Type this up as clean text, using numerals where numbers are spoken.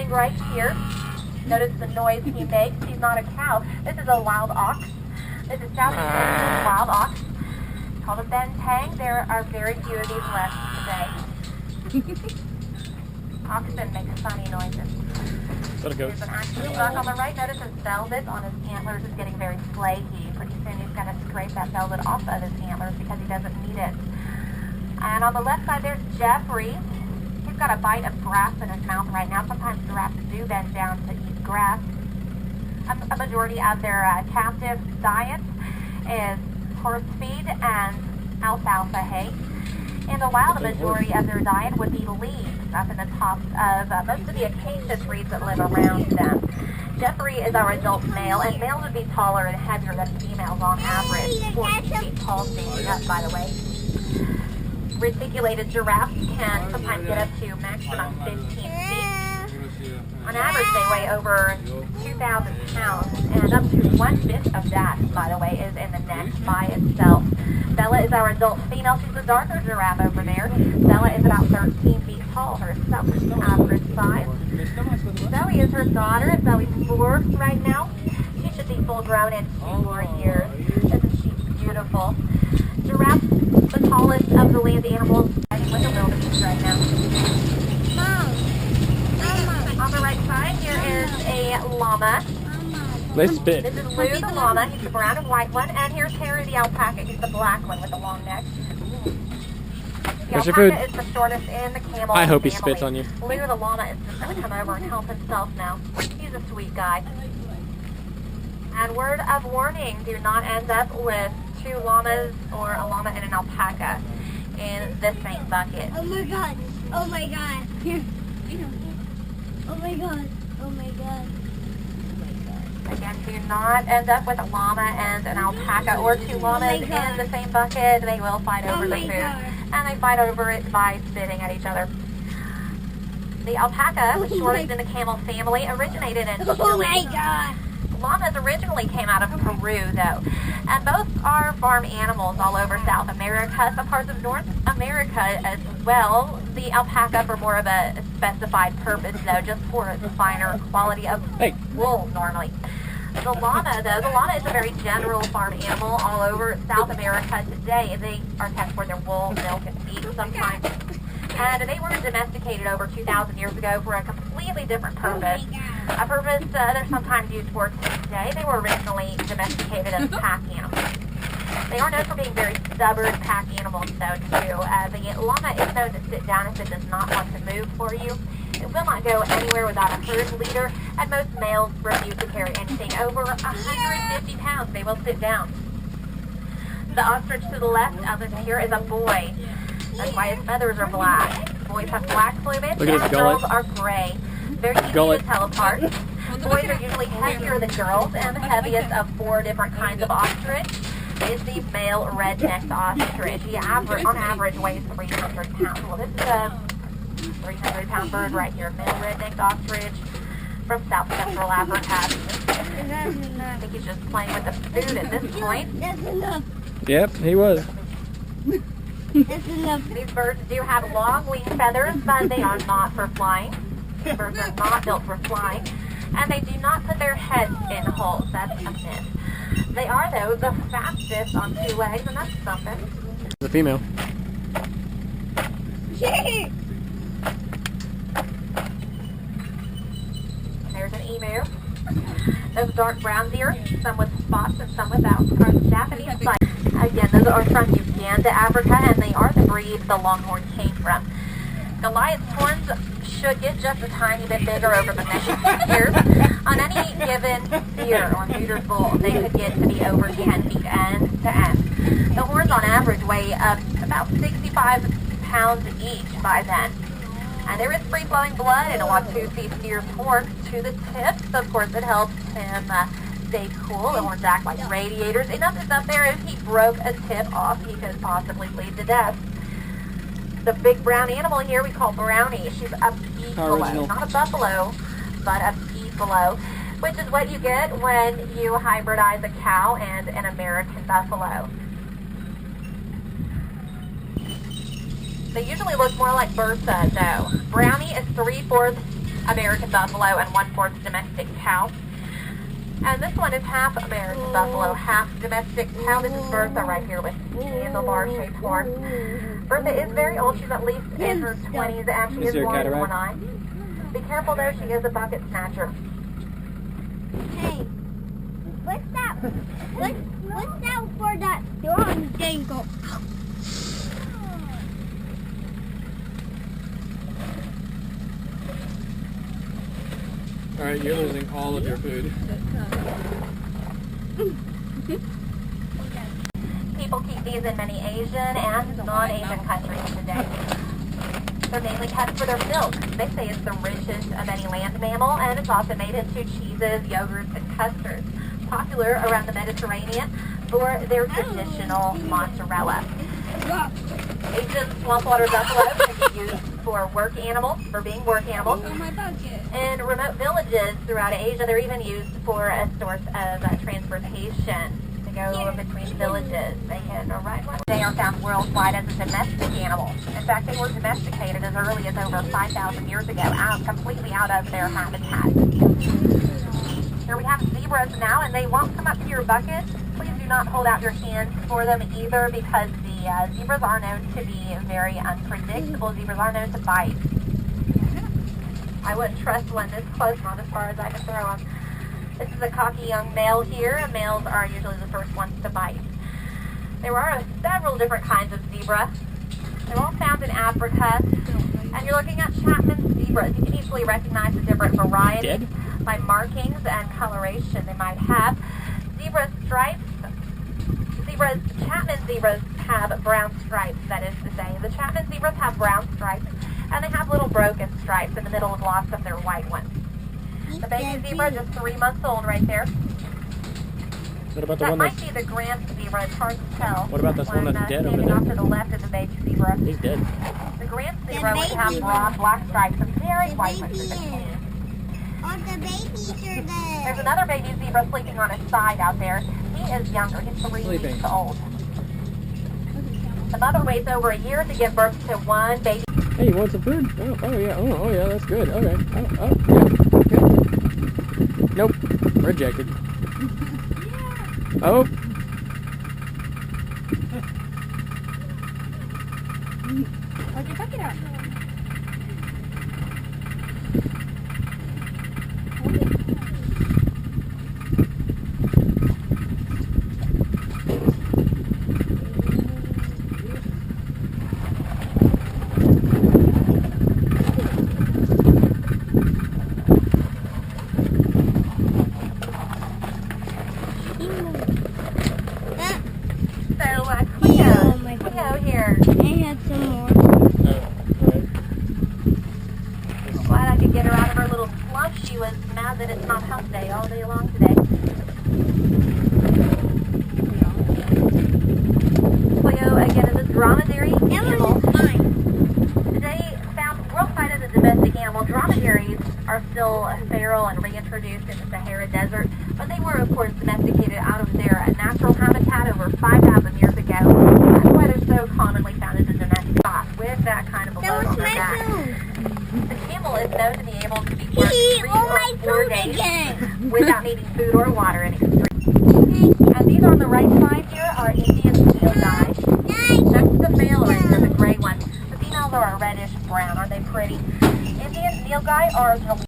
standing right here. Notice the noise he makes. He's not a cow. This is a wild ox. This is Southeast Asian wild ox. It's called a bentang. There are very few of these left today. Oxen makes funny noises. Let it go. There's an actual buck on the right. Notice his velvet on his antlers is getting very flaky. Pretty soon he's going to scrape that velvet off of his antlers because he doesn't need it. And on the left side there's Jeffrey. He's got a bite of grass in his mouth right now. Sometimes giraffes do bend down to eat grass. A majority of their captive diet is horse feed and alfalfa hay. In the wild, the majority of their diet would be leaves up in the tops of most of the acacia trees that live around them. Jeffrey is our adult male, and males would be taller and heavier than females on average. 14 feet tall, standing up, by the way. Reticulated giraffes can sometimes get up to maximum 15 feet. On average, they weigh over 2,000 pounds, and up to 1/5 of that, by the way, is in the neck by itself. Bella is our adult female. She's the darker giraffe over there. Bella is about 13 feet tall herself, which is average size. Zoe is her daughter. Zoe's 4 right now. She should be full grown in 2 more years. Isn't she beautiful? Giraffe, the tallest of the land animals, fighting with the wildebeest right now. On the right side, here is a llama. They spit. This is Lou the llama. He's the brown and white one. And here's Harry the alpaca. He's the black one with the long neck. The There's your food. alpaca is the shortest in the camel I hope he family. spits on you. Lou the llama is just going to come over and help himself now. He's a sweet guy. And word of warning, do not end up with 2 llamas or a llama and an alpaca in the same bucket. Oh my god. Oh my god. Here. Oh my god. Oh my god. Again, do not end up with a llama and an alpaca or 2 llamas in the same bucket. They will fight over the food. And they fight over it by spitting at each other. The alpaca, the shortest in the camel family, originated in Chile. Oh my god. Llamas originally came out of Peru, though. And both are farm animals all over South America, some parts of North America as well. The alpaca for more of a specified purpose, though, just for the finer quality of wool, normally. The llama, though, the llama is a very general farm animal all over South America today. They are kept for their wool, milk, and meat sometimes. And they were domesticated over 2,000 years ago for a completely different purpose. A purpose they're sometimes used for today. They were originally domesticated as pack animals. They are known for being very stubborn pack animals, though, too. The llama is known to sit down if it does not want to move for you. It will not go anywhere without a herd leader, and most males refuse to carry anything over 150 pounds. They will sit down. The ostrich to the left of us here is a boy. That's why his feathers are black. Boys have black plumage, and girls are gray. Very easy to tell apart. Boys are usually heavier than girls, and the heaviest of 4 different kinds of ostrich is the male red-necked ostrich. He on average weighs 300 pounds. Well, this is a 300-pound bird right here, male red-necked ostrich from South Central Africa. I think he's just playing with the food at this point. That's enough. Yep, he was. That's enough. These birds do have long wing feathers, but they are not for flying. These birds are not built for flying, and they do not put their heads in holes. That's a myth. They are, though, the fastest on 2 legs, and that's something. The female. There's an emu. Those dark brown deer, some with spots and some without, are the Japanese side. Again, those are from Uganda, Africa, and they are the breed the longhorn came from. Goliath's horns should get just a tiny bit bigger over the next years. On any given deer or feeder's bull, they could get to be over 10 feet end to end. The horns on average weigh about 65 pounds each by then. And there is free-flowing blood and a Watusi steer's horn to the tips. Of course, it helps him stay cool. The horns act like radiators. Enough is up there. If he broke a tip off, he could possibly bleed to death. The big brown animal here we call Brownie. She's a beefalo, not a buffalo, but a beefalo, which is what you get when you hybridize a cow and an American buffalo. They usually look more like Bertha, though. Brownie is 3/4 American buffalo and 1/4 domestic cow. And this one is half American buffalo, half domestic cow. This is Bertha right here with handlebar-shaped horn. Bertha is very old. She's at least in her 20s, and she is blind in one eye. Be careful, though. She is a bucket snatcher. Hey, what's that? What's that for that strong dangle? Alright, you're losing all of your food. People keep these in many Asian and non-Asian countries today. They're mainly kept for their milk. They say it's the richest of any land mammal, and it's often made into cheeses, yogurts, and custards. Popular around the Mediterranean for their traditional mozzarella. Asian swampwater buffalo can be used for work animals, for being work animals. In remote villages throughout Asia, they're even used for a source of transportation to go between villages. They can ride one. They are found worldwide as a domestic animal. In fact, they were domesticated as early as over 5,000 years ago, completely out of their habitat. Here we have zebras now, and they won't come up to your bucket. Please do not hold out your hands for them either, because the zebras are known to be very unpredictable. Zebras are known to bite. I wouldn't trust one this close, not as far as I can throw them. This is a cocky young male here, and males are usually the first ones to bite. There are several different kinds of zebra. They're all found in Africa, and you're looking at Chapman zebras. You can easily recognize the different varieties by markings and coloration they might have. Chapman zebras have brown stripes, that is to say. The Chapman zebras have brown stripes, and they have little broken stripes in the middle of lots of their white ones. The baby zebra, just 3 months old right there. What about the That one might be the grand zebra, it's hard to tell. What about this one that's dead over Standing off there? to the left is the baby zebra. He's dead. The grand zebra would have broad black stripes and very white ones in between. Oh, the babies are there. There's another baby zebra sleeping on his side out there. He is younger, he's 3 weeks old. The mother waits over a year to give birth to one baby. Hey, you want some food? Oh yeah. Oh yeah, that's good. Okay. Yeah. Nope. Rejected. Oh. What'd you pick it up? Cleo here. I had some more. Glad I could get her out of her little slump. She was mad that it's not hump day all day long today. Cleo, again, is a dromedary animal. Today, found worldwide as a domestic animal, dromedaries are still feral and reintroduced in the Sahara Desert, but they were, of course, domesticated out of their natural habitat over 5,000 years ago. That's why they're so commonly found as a domestic spot with that kind of a load on their back. The camel is known to be able to be worked 3 or 4 days without needing food or water in extreme. And these on the right side here are Indian nilgai. Next to the male right here, the gray one. The females are a reddish brown. Aren't they pretty? Indian nilgai are